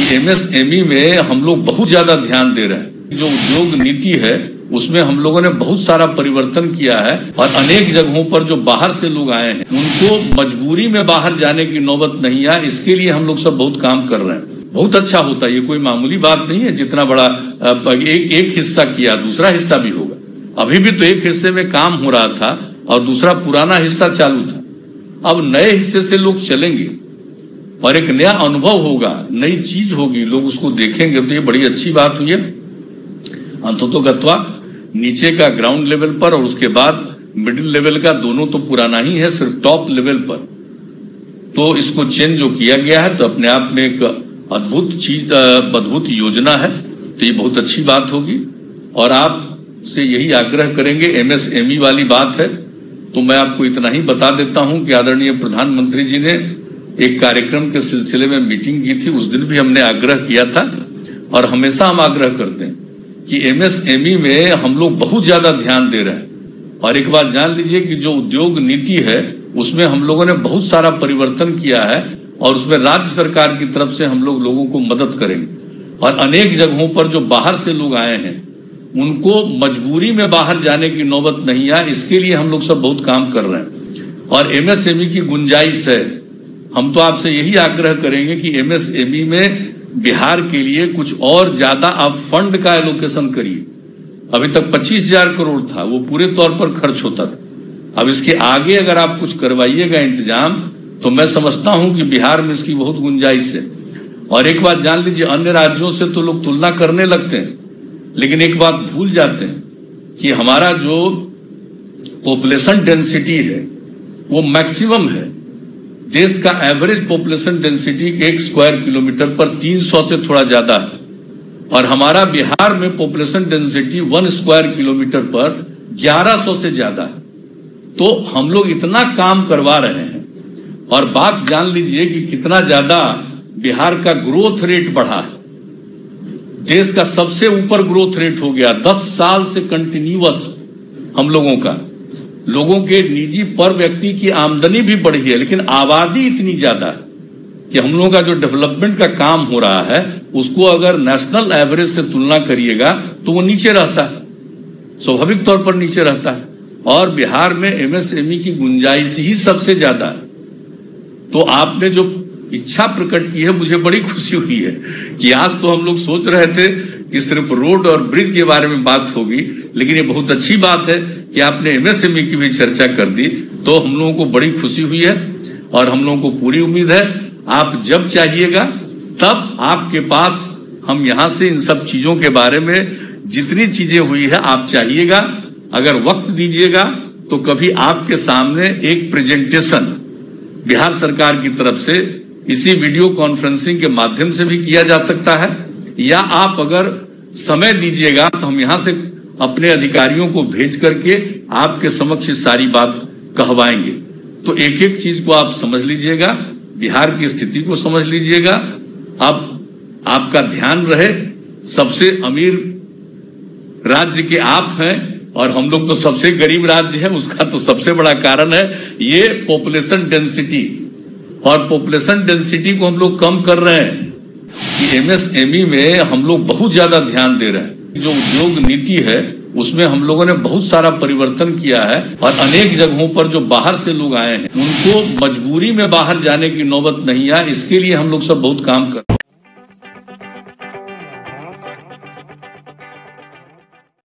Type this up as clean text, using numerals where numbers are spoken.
कि एमएसएमई में हम लोग बहुत ज्यादा ध्यान दे रहे हैं। जो उद्योग नीति है उसमें हम लोगों ने बहुत सारा परिवर्तन किया है और अनेक जगहों पर जो बाहर से लोग आए हैं उनको मजबूरी में बाहर जाने की नौबत नहीं है। इसके लिए हम लोग सब बहुत काम कर रहे हैं। बहुत अच्छा होता है, ये कोई मामूली बात नहीं है। जितना बड़ा एक हिस्सा किया दूसरा हिस्सा भी होगा। अभी भी तो एक हिस्से में काम हो रहा था और दूसरा पुराना हिस्सा चालू था। अब नए हिस्से से लोग चलेंगे और एक नया अनुभव होगा, नई चीज होगी, लोग उसको देखेंगे, तो ये बड़ी अच्छी बात हुई है। अंततोगत्वा नीचे का ग्राउंड लेवल पर और उसके बाद मिडिल लेवल का दोनों तो पुराना ही है, सिर्फ टॉप लेवल पर तो इसको चेंज जो किया गया है तो अपने आप में एक अद्भुत चीज, अद्भुत योजना है। तो ये बहुत अच्छी बात होगी और आप से यही आग्रह करेंगे। एमएसएमई वाली बात है तो मैं आपको इतना ही बता देता हूं कि आदरणीय प्रधानमंत्री जी ने एक कार्यक्रम के सिलसिले में मीटिंग की थी। उस दिन भी हमने आग्रह किया था और हमेशा हम आग्रह करते हैं कि एमएसएमई में हम लोग बहुत ज्यादा ध्यान दे रहे हैं। और एक बात जान लीजिए कि जो उद्योग नीति है उसमें हम लोगों ने बहुत सारा परिवर्तन किया है और उसमें राज्य सरकार की तरफ से हम लोगों को मदद करेंगे। और अनेक जगहों पर जो बाहर से लोग आए हैं उनको मजबूरी में बाहर जाने की नौबत नहीं है। इसके लिए हम लोग सब बहुत काम कर रहे हैं और एमएसएमई की गुंजाइश है। हम तो आपसे यही आग्रह करेंगे कि एमएसएमई में बिहार के लिए कुछ और ज्यादा आप फंड का एलोकेशन करिए। अभी तक 25,000 करोड़ था, वो पूरे तौर पर खर्च होता था। अब इसके आगे अगर आप कुछ करवाइएगा इंतजाम तो मैं समझता हूं कि बिहार में इसकी बहुत गुंजाइश है। और एक बात जान लीजिए, अन्य राज्यों से तो लोग तुलना करने लगते हैं लेकिन एक बात भूल जाते हैं कि हमारा जो पॉपुलेशन डेंसिटी है वो मैक्सिमम है। देश का average population density 1 square kilometre पर 300 से थोड़ा ज्यादा है और हमारा बिहार में पॉपुलेशन डेंसिटी 1 स्क्वायर किलोमीटर पर 1100 से ज्यादा है। तो हम लोग इतना काम करवा रहे हैं और बात जान लीजिए कि कितना ज्यादा बिहार का ग्रोथ रेट बढ़ा है। देश का सबसे ऊपर ग्रोथ रेट हो गया 10 साल से कंटिन्यूअस। हम लोगों के निजी पर व्यक्ति की आमदनी भी बढ़ी है लेकिन आबादी इतनी ज्यादा है कि हम लोगों का जो डेवलपमेंट का काम हो रहा है उसको अगर नेशनल एवरेज से तुलना करिएगा तो वो नीचे रहता है, स्वाभाविक तौर पर नीचे रहता है। और बिहार में एमएसएमई की गुंजाइश ही सबसे ज्यादा है। तो आपने जो इच्छा प्रकट की है मुझे बड़ी खुशी हुई है कि आज तो हम लोग सोच रहे थे कि सिर्फ रोड और ब्रिज के बारे में बात होगी, लेकिन ये बहुत अच्छी बात है कि आपने एमएसएमई की भी चर्चा कर दी। तो हम लोगों को बड़ी खुशी हुई है और हम लोगों को पूरी उम्मीद है आप जब चाहिएगा तब आपके पास हम यहां से इन सब चीजों के बारे में जितनी चीजें हुई है आप चाहिएगा, अगर वक्त दीजिएगा तो कभी आपके सामने एक प्रेजेंटेशन बिहार सरकार की तरफ से इसी वीडियो कॉन्फ्रेंसिंग के माध्यम से भी किया जा सकता है, या आप अगर समय दीजिएगा तो हम यहां से अपने अधिकारियों को भेज करके आपके समक्ष सारी बात कहवाएंगे। तो एक एक चीज को आप समझ लीजिएगा, बिहार की स्थिति को समझ लीजिएगा। अब आपका ध्यान रहे, सबसे अमीर राज्य के आप हैं और हम लोग तो सबसे गरीब राज्य हैं। उसका तो सबसे बड़ा कारण है ये पॉपुलेशन डेंसिटी, और पॉपुलेशन डेंसिटी को हम लोग कम कर रहे हैं कि एमएसएमई में हम लोग बहुत ज्यादा ध्यान दे रहे हैं। जो उद्योग नीति है उसमें हम लोगों ने बहुत सारा परिवर्तन किया है और अनेक जगहों पर जो बाहर से लोग आए हैं उनको मजबूरी में बाहर जाने की नौबत नहीं है। इसके लिए हम लोग सब बहुत काम कर रहे हैं।